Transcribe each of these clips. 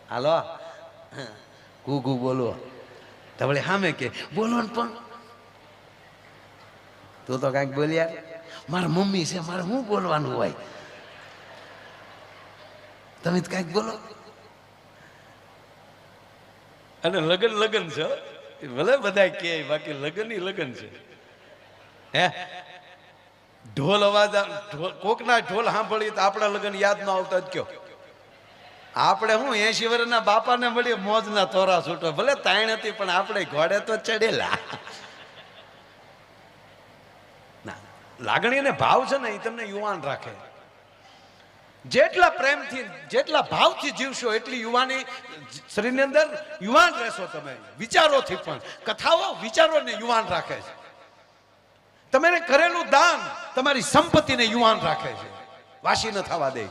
હાલો કુ બોલો તો વળી સામે કે બોલો ને પણ તું તો કાંઈક બોલ્યા મારા મમ્મી છે મારે શું બોલવાનું હોય તમે કાંઈક બોલો અને લગન લગન છે ભલે બધા કે બાકી લગન ઈ લગન છે હે ઢોલ અવાજ કોકના ઢોલ સાંભળીએ તો આપણા લગન યાદ ન આવતા જ કયો આપણે હું 80 વર્ષના બાપાને મળીએ મોજના તોરા છૂટો ભલે તાણ હતી પણ આપણે ઘોડે તો ચડેલા ના લાગણી અને ભાવ છે ને એ તમને યુવાન રાખે જેટલા પ્રેમથી જેટલા ભાવથી જીવશો એટલી યુવાની શરીરની અંદર યુવાન રહેશો તમે વિચારોથી પણ કથાઓ વિચારોને યુવાન રાખે છે તમે કરેલું દાન તમારી સંપત્તિને યુવાન રાખે છે વાસી ન થવા દે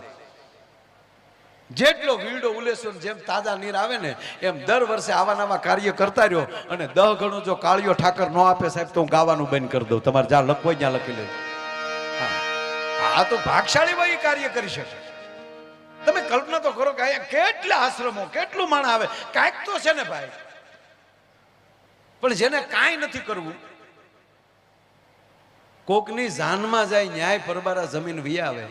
જેટલો વીડો ઉલેસો જેમ તાજા નીર આવે ને એમ દર વર્ષે આવા નવા કાર્ય કરતા રહ્યો અને 10 ગણું જો કાળિયો ઠાકર ન આપે સાહેબ તો હું ગાવાનું બંધ કરી દઉં તમારે જ્યાં લખવો ત્યાં લખી લે આ તો ભાગશાળી હોય એ કાર્ય કરી શકે તમે કલ્પના તો કરો કે અહીંયા કેટલા આશ્રમો કેટલું માણ આવે કાંઈક તો છે ને ભાઈ પણ જેને કાંઈ નથી કરવું કોકની જાનમાં જાય ન્યાય પરબારા જમીન વી આવે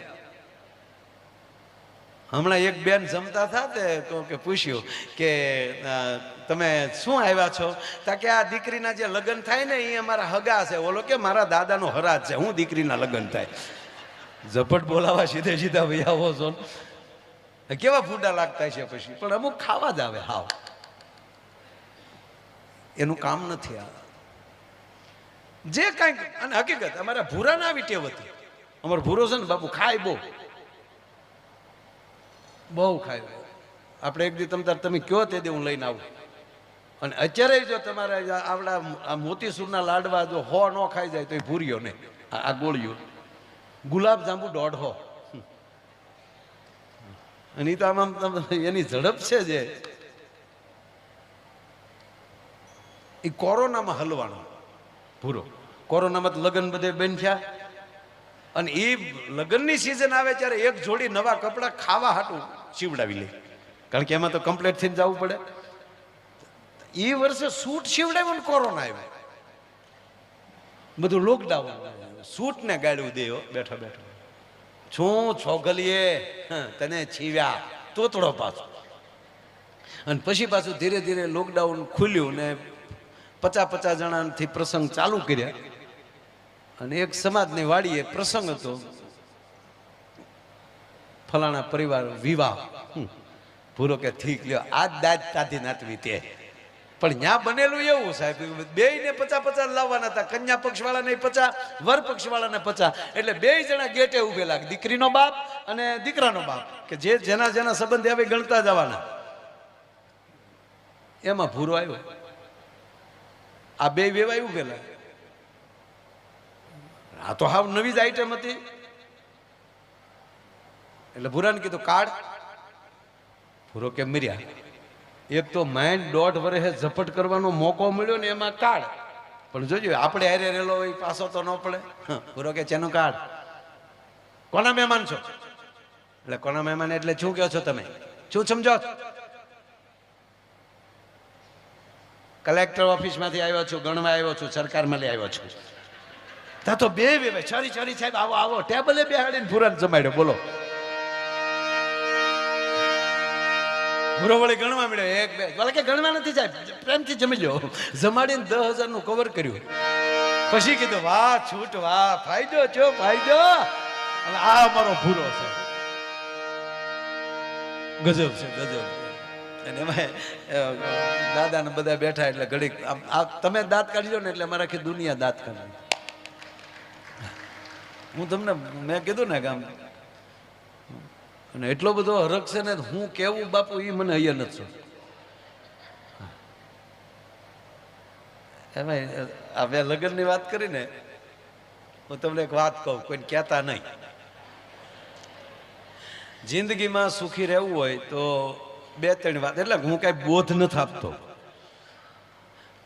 હમણાં એક બેન જમતા હતા તે તો કે પૂછ્યું કે તમે શું આવ્યા છો તા કે આ દીકરીના જે લગ્ન થાય ને એ અમારા હગા છે ઓલો કે મારા દાદાનો હરાજ છે હું દીકરીના લગ્ન થાય ઝપટ બોલાવા સીધે સીધા ભાઈ આવો છો કેવા ફૂંડા લાગતા છે પછી પણ અમુક ખાવા જ આવે હાવ એનું કામ નથી આ જે કાંઈક અને હકીકત અમારા ભૂરા ના આવી ટેવ હતી અમારો ભૂરો છે ને બાપુ ખાય બહુ ખાય આપણે એક દી તમે કયો તે દે હું લઈને આવું અને અત્યારે જો તમારે આપણા મોતીસૂરના લાડવા જો હો ન ખાઈ જાય તો એ ભૂર્યો ને આ ગોળીઓ ગુલાબ જાંબુ 1.5 અને એ તો આમ એની ઝડપ છે જે એ કોરોનામાં હલવાનો ભૂરો કોરોનામાં તો લગ્ન બધે બંધ થયા અને એ લગ્નની સિઝન આવે ત્યારે એક જોડી નવા કપડાં ખાવા હાટું સીવડાવી લે કારણ કે એમાં તો કમ્પ્લીટ થઈને જવું પડે એ વર્ષે સૂટ સીવડાવ્યો ને કોરોના આવ્યો બધું લોકડાઉન સૂટ ને ગાળ્યું દેવો બેઠા બેઠા શું છોગલીએ તને છીવ્યા તોતડો પાછો અને પછી પાછું ધીરે ધીરે લોકડાઉન ખુલ્યું ને 50 જણાથી પ્રસંગ ચાલુ કર્યા અને એક સમાજની વાડીએ પ્રસંગ હતો ફલાણા પરિવાર વિવાહ ભૂરો કે ઠીક લ્યો આજ દાજ કાઢી નાતવી તે પણ ત્યાં બનેલું એવું સાહેબ બેયને 50 લાવવાના હતા કન્યા પક્ષ વાળાને 50 વર પક્ષ વાળાને 50 એટલે 2 જણા ગેટે ઉભેલા દીકરીનો બાપ અને દીકરાનો બાપ કે જેના સંબંધ આવે ગણતા જવાના એમાં ભૂરો આવ્યો આ 2 વેવાય ઉભેલા આ તો હાવ નવી જ આઈટમ હતી એટલે ભૂરાને કીધું કાર્ડ ભૂરો કે મર્યા એક તો માઇન્ડ 1.5 વર્ષે ઝપટ કરવાનો મોકો મળ્યો ને એમાં કાર્ડ પણ જોજો આપણે હારે રેલો હોય પાછો તો ન પડે ભૂરો કે ચેનું કાર્ડ કોના મહેમાન છો એટલે કોના મહેમાન એટલે શું કહો છો તમે શું સમજો કલેક્ટર ઓફિસમાંથી આવ્યો છું ગણવા આવ્યો છું સરકારમાં લઈ આવ્યો છું ત્યાં તો 2 વેવાય છરી સાહેબ આવો આવો ટેબલે બેહાડીને ભૂરાને જમાડ્યો બોલો ભૂરો વળી ગણવા મળ્યો 1 2 બોલે કે ગણવા નથી સાહેબ પ્રેમથી જમી લો જમાડીને 10,000 નું કવર કર્યું પછી કીધું વાહ છૂટ વાહ ફાયદો છો ફાયદો અને આ અમારો ભૂરો છે ગજબ છે ગજબ અને એમાં દાદાને બધા બેઠા એટલે ઘડીક તમે દાંત કાઢી લો ને એટલે અમારે આખી દુનિયા દાંત કાઢી હું તમને મેં કીધું ને ગામ અને એટલો બધો હરખ છે ને હું કેવું બાપુ એ મને અહીંયા નથી એમાં હવે લગ્નની વાત કરીને હું તમને એક વાત કહું કોઈને કહેતા નહીં જિંદગીમાં સુખી રહેવું હોય તો 2-3 વાત એટલે હું કાંઈ બોધ નથી આપતો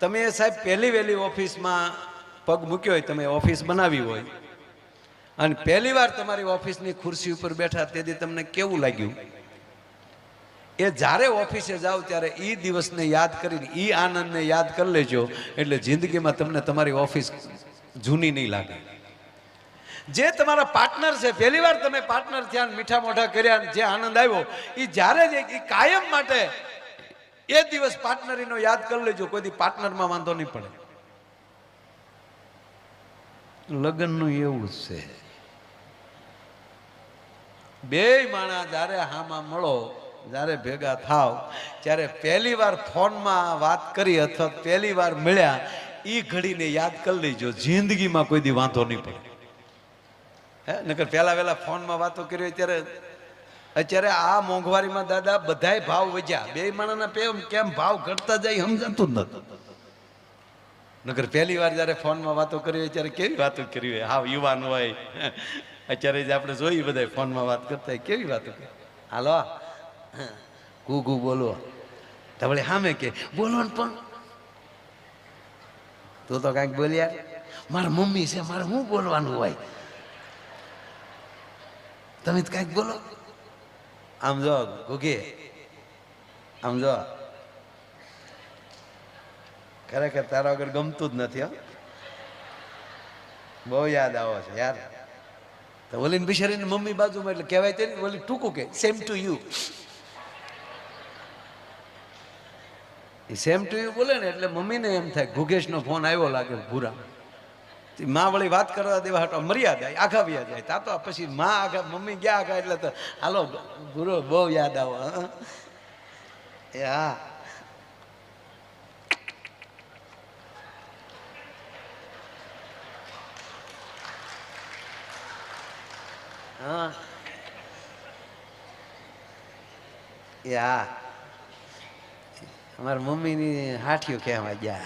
તમે સાહેબ પહેલી વહેલી ઓફિસમાં પગ મૂક્યો હોય તમે ઓફિસ બનાવી હોય અને પહેલી વાર તમારી ઓફિસની ખુરશી ઉપર બેઠા તેથી તમને કેવું લાગ્યું એ જ્યારે ઓફિસે જાઓ ત્યારે એ દિવસને યાદ કરીને એ આનંદને યાદ કરી લેજો, એટલે જિંદગીમાં તમને તમારી ઓફિસ જૂની નહીં લાગે. જે તમારા પાર્ટનર છે, પહેલી વાર તમે પાર્ટનર થયા, મીઠા મોઢા કર્યા, જે આનંદ આવ્યો એ જ્યારે એ કાયમ માટે એ દિવસ પાર્ટનરીનો યાદ કરી લેજો. કોઈ દી પાર્ટનરમાં વાંધો નહીં પડે. લગ્નનું એવું જ છે, બે માણસ જ્યારે હામાં મળો, જ્યારે ભેગા થાવ, ત્યારે પહેલી વાર ફોનમાં વાત કરી અથવા પહેલી વાર મળ્યા એ ઘડીને યાદ કરી લેજો. જિંદગીમાં કોઈ દી વાંધો નહીં પડે. હે નકર પહેલા વહેલા ફોનમાં વાતો કરી અત્યારે અત્યારે આ મોંઘવારીમાં દાદા બધાય ભાવ વધ્યા. બે માણસના કેમ ભાવ ઘટતા જાય સમજાતું જ નથી. નકર પહેલી વાર જ્યારે ફોનમાં વાતો કરી હોય ત્યારે કેવી વાતો કરી હોય, હાવ યુવાન હોય. અત્યારે જ આપણે જોઈએ બધા ફોનમાં વાત કરતા હોય, કેવી વાતો કરે. હાલો ઘૂ બોલો તો વળી સામે કે બોલો ને, પણ તું તો કાંઈક બોલ્યા, મારા મમ્મી છે, મારે શું બોલવાનું હોય, તમે કાંઈક બોલો. આમ જો ઘૂઘે, આમ જો ખરેખર તારા વગર ગમતું જ નથી. બહુ યાદ આવો છે યાર. તો ઓલીને બિચારીને મમ્મી બાજુમાં એટલે કહેવાય તે ઓલી ટૂંકું કે same to you. Same to you બોલે ને એટલે મમ્મીને એમ થાય ગુગેશનો ફોન આવ્યો લાગે ભૂરા. માં વળી વાત કરવા દેવા હટો મર્યાદા આઘા વ્યા જાય. તા તો પછી માં આઘા, મમ્મી ગયા આઘા એટલે તો હાલો ભૂરો બહુ યાદ આવો. એ હા હા એ હા અમારા મમ્મીની હાઠીઓ કહેવા ગયા.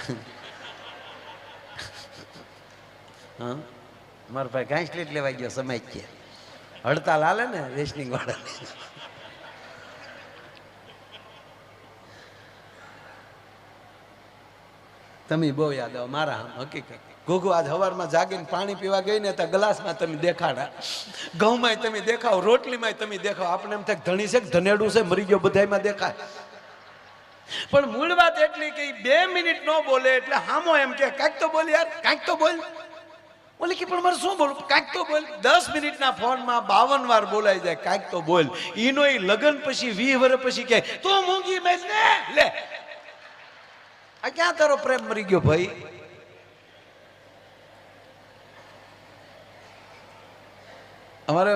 હા મારા ભાઈ ઘાસલેટ લેવા ગયો સમય કે હડતાલ હાલે ને રેશનિંગ વાળા. તમે બહુ યાદ આવો મારા. હકીકત ઘોઘો આજ સવારમાં જાગીને પાણી પીવા ગઈ ને તો ગ્લાસમાં તમે દેખાડા, ઘઉંમાં તમે દેખાવ, રોટલીમાં તમે દેખાવ. આપણે એમ થાય ધણી છે ધનેડું છે મરી ગયો બધામાં દેખાય. પણ મૂળ વાત એટલી કે 2 મિનિટ ન બોલે એટલે હામો એમ કે કાંઈક તો બોલ યાર, કાંઈક તો બોલ. બોલે કે પણ મારે શું બોલું, કાંઈક તો બોલ. 10 મિનિટના ફોનમાં 52 વાર બોલાઈ જાય કાંઈક તો બોલ. ઈનો એ લગ્ન પછી 20 વર્ષ પછી કે તું મૂંગી મેં ને લે, આ ક્યાં તારો પ્રેમ મરી ગયો ભાઈ. અમારે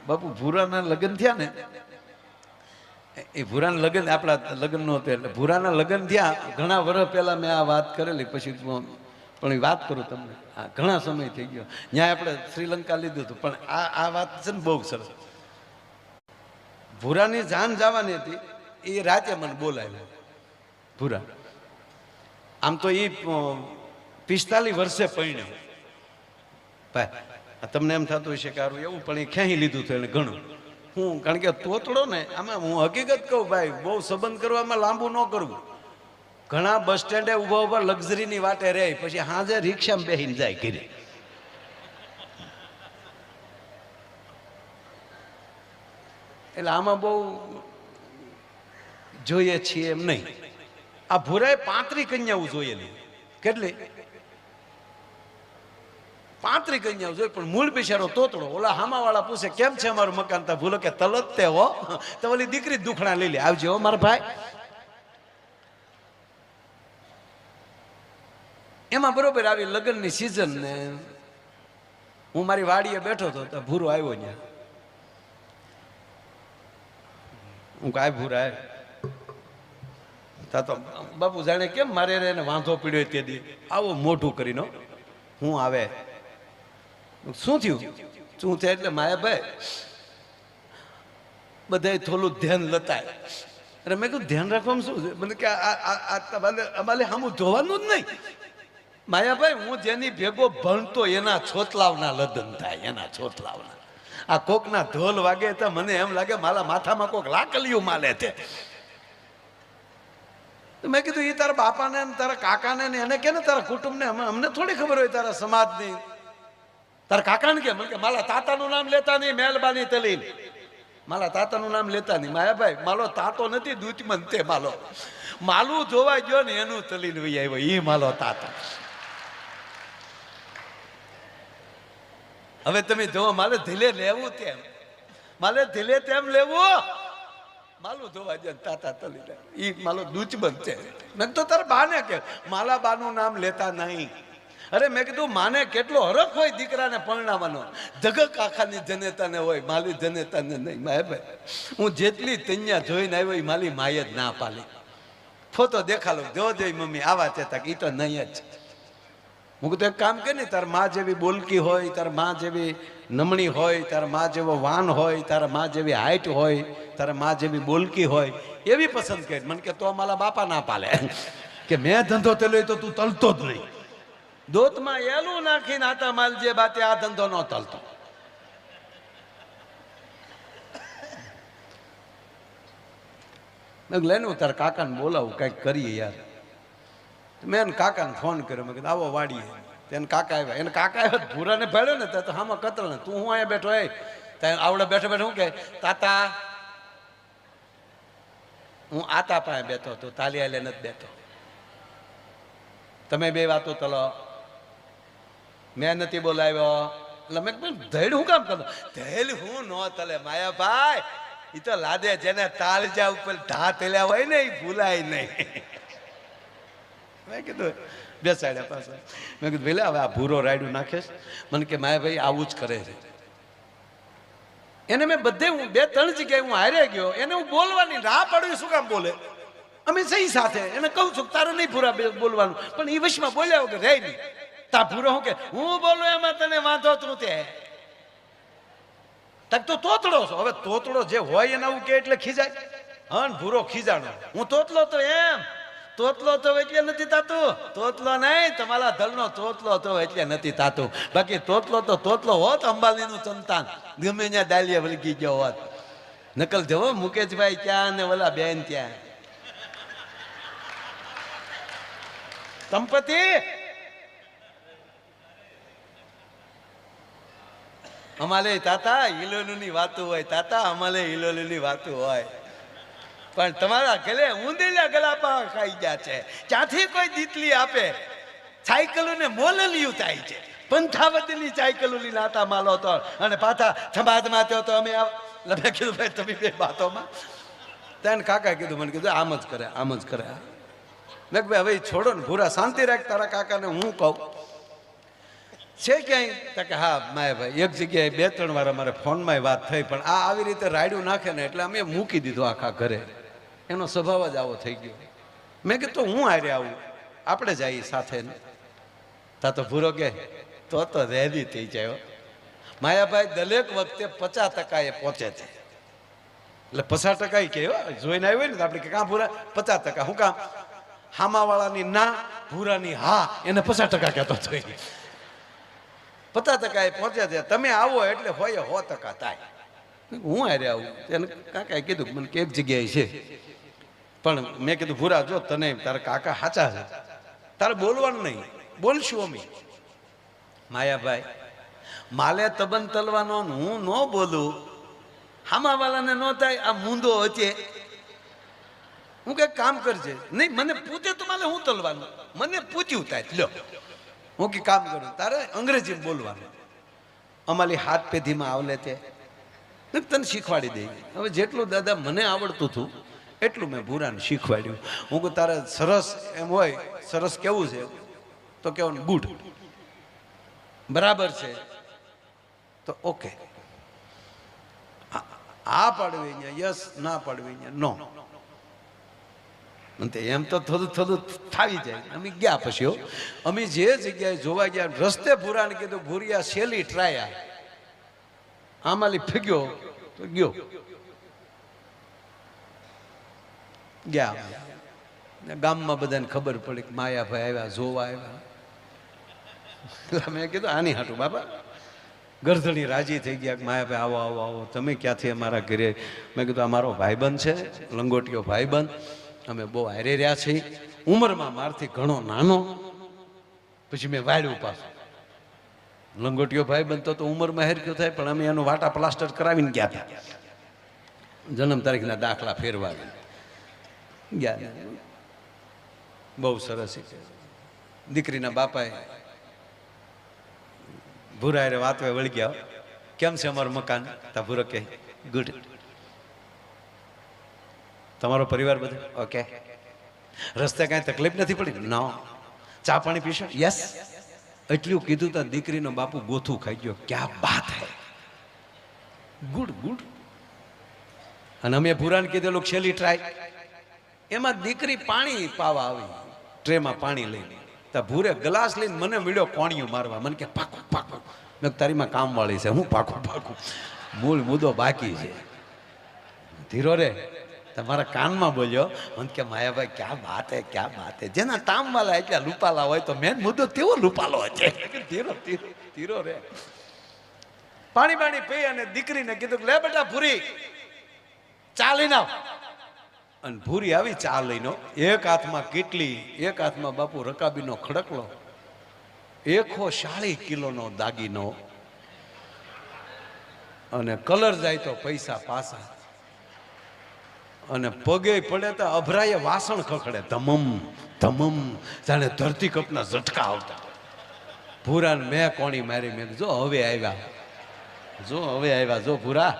બાપુ ભૂરાના લગ્ન થયા ને, એ ભૂરાના લગ્ન આપણા લગ્ન નહોતું એટલે ભૂરાના લગ્ન થયા ઘણા વર્ષ પહેલા મેં આ વાત કરેલી. પછી પણ એ વાત કરું તમને, આ ઘણા સમય થઈ ગયો. ત્યાં આપણે શ્રીલંકા લીધું હતું, પણ આ વાત છે ને બહુ સરસ. ભૂરાની જાન જવાની હતી, એ રાતે મને બોલાવ્યો. ભૂરા આમ તો એ 45 વર્ષે પરણ્યો ભાઈ. તમને એમ થતું હશે કે સારું એવું, પણ એ ખેંચી લીધું હતું એને ઘણું. હું કારણ કે તોતડો ને આમાં હું હકીકત કહું ભાઈ, બહુ સંબંધ કરવામાં લાંબુ ન કરવું. ઘણા બસ સ્ટેન્ડે ઉભા ઉભા લક્ઝરીની વાટે રહે, પછી હાજે રિક્ષામાં બેસીને જાય ઘરે. એટલે આમાં બહુ જોઈએ છીએ એમ નહીં. આ ભૂરાએ 35 કન્યાઓ જોયેલી. કેટલી? 35 કન્યાઓ જોઈ, પણ મૂળ બિચારો તોતડો. ઓલા હામાવાળા પૂછે કેમ છે અમારું મકાન, તા ભૂલો કે તલત તે હો, તો ઓલી દીકરી દુખણા લઈ લે, આવજો હો મારા ભાઈ. એમાં બરોબર આવી લગ્નની સિઝન ને હું મારી વાડીએ બેઠો હતો તો ભૂરો આવ્યો. ત્યાં હું કાંઈ ભૂરા તા તો બાપુ જાણે કેમ મારે એને વાંધો પીડ્યો તે દી આવો મોઢું કરીને હું આવે. શું થયું, શું થાય? એટલે માયાભાઈ બધાય થોડું ધ્યાન લતાય. અરે મેં કીધું ધ્યાન રાખવામાં શું છે? મને કે અમારે સામું જોવાનું જ નહીં. માયાભાઈ હું જેની ભેગો ભણતો એના છોતલાવના લગ્ન થાય, એના છોતલાવના. આ કોકના ઢોલ વાગે તો મને એમ લાગે મારા માથામાં કોક લાકલિયું માલે છે. મેં કીધું એ તારા બાપાને તારા કાકાને ને એને કે ને તારા કુટુંબને, અમને થોડી ખબર હોય તારા સમાજની. તારા કાકાને કે મને કે મારા તાતાનું નામ લેતા નહીં, મહેરબાની તલીન. મારા તાતાનું નામ લેતા નહીં. માયાભાઈ માલો તાતો નથી, દૂધમન તે માલો. માલું જોવા ગયો ને એનું તલીને વહી આવ્યો, એ માલો તાતો. હવે તમે જોવો, મારે ધીલે લેવું તેમ, મારે ધીલે તેમ લેવું. માલું ધોવા જાય તાતા તલી જાય, ઈ માલો દૂધમન છે. મેં તો તારે બાને કે માલા બાનું નામ લેતા નહીં. અરે મેં કીધું માને કેટલો હરખ હોય દીકરાને પરણાવવાનો, જગક આખાની જનેતાને હોય, માલી જનેતાને નહીં. માયાભાઈ હું જેટલી તૈયા જોઈને આવ્યો એ માલી માય જ ના પાલી. ફોટો દેખાડો, જો જોઈ મમ્મી આવા ચેતા એ તો નહીં જ. હું કીધું એક કામ કે ને, તાર માં જેવી બોલકી હોય, તાર માં જેવી નમણી હોય, તાર માં જેવો વાન હોય, તારા માં જેવી હાઈટ હોય, તારા માં જેવી બોલકી હોય એવી પસંદ કરી. મને કે તો મારા બાપા ના પાલે કે મેં ધંધો તેલો તો તું તલતો જ નહીં. દોતમાં એલું નાખીને આતા માલ જે બાતે આ ધંધો ન તલતો. લઈને હું તારા કાકાને બોલાવું, કંઈક કરીએ યાર. મેં એને કાકાને ફોન કર્યો, મેં કીધું આવો વાડીએ. એને કાકા આવ્યા, એને કાકા આવ્યા ભૂરાને ભેળ્યો ને તો હામાં કતર ને તું હું અહીંયા બેઠો એ ત્યાં આવડે બેઠો બેઠો શું કે તાતા હું આતા પાસે બેઠો તો તાલી આલે નથી બેઠો, તમે બે વાતો તલો, મેં નથી બોલાવ્યો. એટલે મેં ધૈડ હું કામ કરો? ધૈડ હું ન તલે માયાભાઈ, એ તો લાદે જેને તાળજા ઉપર ઢા તેલ્યા હોય ને એ ભૂલાય નહીં. મેં કીધું બેસાડ્યા પાસે. મેં કીધું ભલે હવે આ ભૂરો રાયડું નાખેશ. મને કે માયાભાઈ આવું જ કરે છે. એને મેં બધે હું 2-3 જગ્યાએ હું હારે ગયો, એને હું બોલવાની રાહ પાડું, શું કામ બોલે? અમે સહી સાથે એને કહું છું તારે નહીં ભૂરા બોલવાનું, પણ એ વશમાં બોલ્યા વગર રહે નહીં. તા ભૂરો હું કે હું બોલું એમાં તને વાંધો તું તે તક તો તોતડો છો. હવે તોતડો જે હોય એને આવું કે એટલે ખીજાય. હા ભૂરો ખીજાણો, હું તોતલો તો એમ તોતલો તો એટલે નથી તાતું. તોતલો નહીં, તમારા દલનો તોતલો તો એટલે નથી તાતું. બાકી તોતલો તો તોતલો હોત, અંબાલીનું સંતાન ગમે ત્યાં દાલિયા વળગી ગયો હોત. નકલ જવો મુકેશભાઈ ક્યાં ને ઓલા બેન ત્યાં. સંપત્તિ અમારે તાતા હિલોલુની વાતો હોય, તાતા અમારે હિલોલુની વાતો હોય. પણ તમારા ગલે ઊંધેલા ગલાપા ખાઈ ગયા છે. ક્યાંથી કોઈ દીતલી આપે? સાયકલોને મોલલિયું થાય છે. પંથાવતીની સાયકલોની નાતા માલો તો અને પાછા સમાજમાં તો અમે લમે કીધું ભાઈ તમે બે વાતોમાં તેને કાકા કીધું, મને કીધું આમ જ કરે, આમ જ કરે. મેં ભાઈ હવે છોડો ને ભૂરા, શાંતિ રાખ. તારા કાકાને હું કહું છે ક્યાંય? કે હા માયાભાઈ એક જગ્યાએ 2-3 વાર અમારે ફોનમાં વાત થઈ, પણ આ આવી રીતે રાયડું નાખે ને એટલે અમે મૂકી દીધું આખા ઘરે. એનો સ્વભાવ જ આવો થઈ ગયો. મેં કીધું હું હારે આવું, આપણે જઈએ સાથે. તા તો ભૂરો કે તો રેડી થઈ જાય. માયાભાઈ દરેક વખતે 50% પહોંચે છે. એટલે 50% કે જોઈને આવ્યો ને આપણે કે કાં ભૂરા 50%. શું કામ? હામાવાળાની ના, ભૂરાની હા, એને 50% કહેતો હતો. 50% પહોંચે છે. તમે આવો એટલે હોય 100% થાય. હું હારે આવું. એને કાકાએ કીધું મને કે એક જગ્યાએ છે, પણ મેં કીધું ભૂરા જો તને તારા કાકા સાચા છે, તારે બોલવાનું નહીં, બોલશું અમે. માયાભાઈ માલે તબન તલવાનો હું ન બોલું, હામાવાળાને ન થાય આ મૂંદો હશે. હું કઈ કામ કરજે નહીં, મને પૂછે તો મારે હું તલવાનું, મને પૂછ્યું થાય લ્યો હું કે કામ કરું, તારે અંગ્રેજી બોલવાનું. અમારી હાથ પેઢીમાં આવલે તે તને શીખવાડી દઈ. હવે જેટલું દાદા મને આવડતું હતું એટલું મેં ભૂરાને શીખવાડ્યું. હું કહું તારે સરસ એમ હોય, સરસ કેવું છે તો કેવું ગુડ, બરાબર છે તો ઓકે, આ પાડવી અહીંયા યસ, ના પાડવી અહીંયા નો. એમ તો થોડું થોડું થાવી જાય. અમે ગયા પછી અમે જે જગ્યાએ જોવા ગયા રસ્તે ભૂરાને કીધું ભૂરિયા શેલી ટ્રાયા, આમાલી ફગ્યો તો ગયો. ગયા ગામમાં બધાને ખબર પડી કે માયાભાઈ આવ્યા, જોવા આવ્યા. મેં કીધું આની હાટું બાપા. ગરધણી રાજી થઈ ગયા કે માયાભાઈ આવો આવો આવો, તમે ક્યાંથી અમારા ઘરે? મેં કીધું અમારો ભાઈબંધ છે, લંગોટીયો ભાઈબંધ, અમે બહુ હારે રહ્યા છીએ, ઉંમરમાં મારથી ઘણો નાનો. પછી મેં વાળ્યું પાછું. લંગોટીયો ભાઈબંધ તો ઉંમરમાં હેરક્યો થાય, પણ અમે એનું વાટા પ્લાસ્ટર કરાવીને ગયા હતા. જન્મ તારીખના દાખલા ફેરવાવી ગયા. બહુ સરસ છે. દીકરીના બાપાએ ભૂરા રે વાતવે વળી ગયા, કેમ છે અમારું મકાન? તા ભૂરો કે ગુડ. તમારો પરિવાર બધું ઓકે? રસ્તે કાંઈ તકલીફ નથી પડી? નો. ચા પાણી પીશો? યસ. એટલું કીધું તો દીકરીનો બાપુ ગોથું ખાઈ ગયો. ક્યાં બાત હે, ગુડ ગુડ. અને અમે ભૂરાને કીધેલું છેલ્લી ટ્રાય. એમાં દીકરી પાણી પાવા આવી ટ્રેમાં પાણી લઈને. તા ભૂરે ગ્લાસ લઈને મને મળ્યો કોણિયું મારવા. મને કે પાકું પાકું. મેં તારીમાં કામવાળી છે, હું પાકું પાકું. મૂળ મુદ્દો બાકી છે. ધીરો રે તમારા કાનમાં બોલ્યો. મને કે માયાભાઈ ક્યાં વાત હે, ક્યાં વાત હે. જેના તામવાલા એટલા લૂપાલા હોય તો મેન મુદ્દો તેવો લૂપાલો છે. ધીરો ધીરો ધીરો રે. પાણી પાણી પી અને દીકરીને કીધું લે બેટા ભૂરી ચા લઈને આવ. અને ભૂરી આવી ચા લઈને. એક હાથમાં કેટલી, એક હાથમાં બાપુ રકાબીનો ખડકલો, 140 કિલોનો દાગીનો, અને કલર જાય તો પૈસા પાસા, અને પગે પડે તો અભરાય વાસણ ખખડે ધમમ ધમમ, જાણે ધરતી કપના ઝટકા આવતા. ભૂરાને મેં કોણી મારી. મેં જો હવે આવ્યા, જો હવે આવ્યા, જો ભૂરા.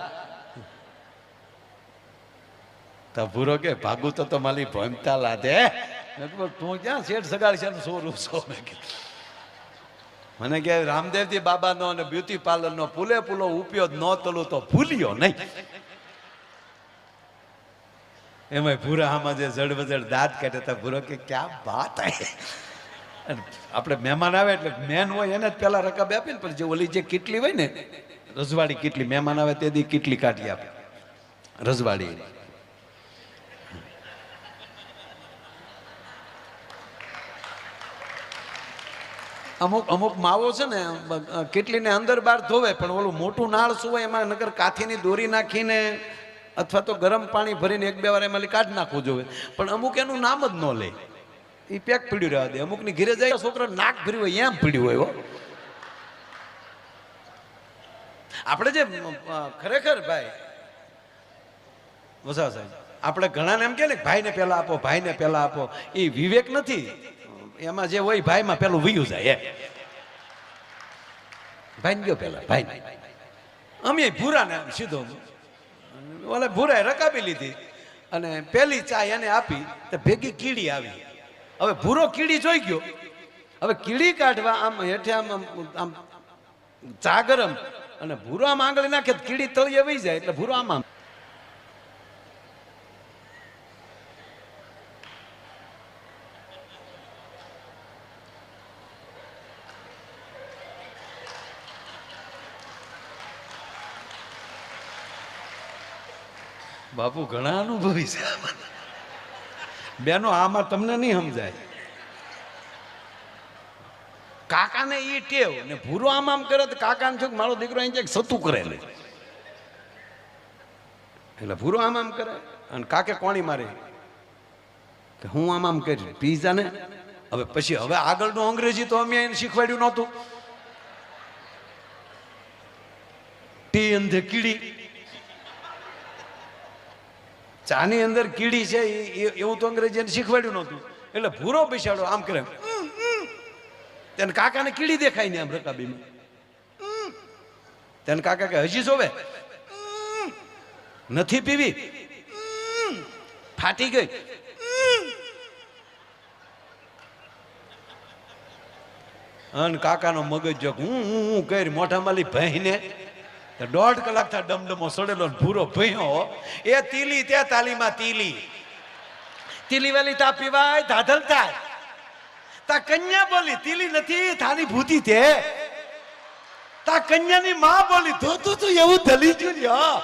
તો ભૂરો કે ભાગું તો મારી ભમતા લાદે. તું ક્યાં શેઠ સગાડી છે સોરું સો? મને કે રામદેવજી બાબાનો અને બ્યુટી પાર્લરનો પૂરેપૂરો ઉપયોગ ન તલું તો ભૂલ્યો નહીં. એમાં ભૂરા આમાં જે જડબજડ દાંત કાઢે તા ભૂરો કે ક્યાં વાત હે. આપણે મહેમાન આવે એટલે મેન હોય એને જ પેલા રકમ આપી ને, પણ જે ઓલી જે કેટલી હોય ને રજવાડી કેટલી, મહેમાન આવે તે દી કેટલી કાઢી આપે રજવાડી. અમુક અમુક માવો છે ને કેટલીને અંદર બહાર ધોવે, પણ ઓલું મોટું નાળ શું હોય એમાં નગર કાથીની દોરી નાખીને અથવા તો ગરમ પાણી ભરીને 1-2 વાર એમાં કાઢી નાખવું જોઈએ. પણ અમુક એનું નામ જ ન લે, એ પેક પીડ્યું રહેવા દે. અમુકની ઘરે જાય છોકરા નાક ભર્યું હોય એમ પીડ્યું હોય. આપણે જે ખરેખર ભાઈ વસા સાહેબ, આપણે ઘણાને એમ કે ને ભાઈને પહેલા આપો, ભાઈને પહેલા આપો, એ વિવેક નથી. એમાં જે હોય ભાઈમાં પેલું વયું જાય. ભાઈ ગયો પેલા ભાઈ. અમે ભૂરાને સીધો ઓલે ભૂરાએ રકાબી લીધી અને પેલી ચા એને આપી તો ભેગી કીડી આવી. હવે ભૂરો કીડી જોઈ ગયો. હવે કીડી કાઢવા આમ હેઠે આમ આમ ચા ગરમ અને ભૂરો આમ આંગળી નાખે કીડી તળિયે વહી જાય. એટલે ભૂરો આમ બાપુ ઘણા અનુભવી છે બેનો. આમાં તમને નહીં સમજાય. કાકાને ઈ ટેવ ને ભૂરો આમ આમ કરે તો કાકાને શું મારો દીકરો અહીં ક્યાંક સતું કરેલું. એટલે ભૂરો આમ આમ કરે અને કાકે કોણી મારી કે હું આમ આમ કરી પીઝા ને. હવે પછી હવે આગળનું અંગ્રેજી તો અમે એને શીખવાડ્યું નહોતું. ટી અંધે કીડી, ચાની અંદર કીડી છે એવું તો અંગ્રેજી એને શીખવાડ્યું નહોતું. એટલે ભૂરો બેસાડો આમ કરે, તેને કાકાને કીડી દેખાય ને આમ રકાબીમાં. તેને કાકા કે હજી જોવે નથી પીવી, ફાટી ગઈ. અને કાકાનો મગજ જો હું કરી મોઢામાં લી ભાઈને 1.5 કલાક થા ડમડમો સડેલો ભૂરો ભયો. એ તીલી તે તાલીમાં તીલી તીલી વાલી તા પીવાય ધાધલ થાય. તા કન્યા બોલી તીલી નથી થાની ભૂતી તે. તા કન્યાની માં બોલી ધોતું તું એવું ધલી ગયું.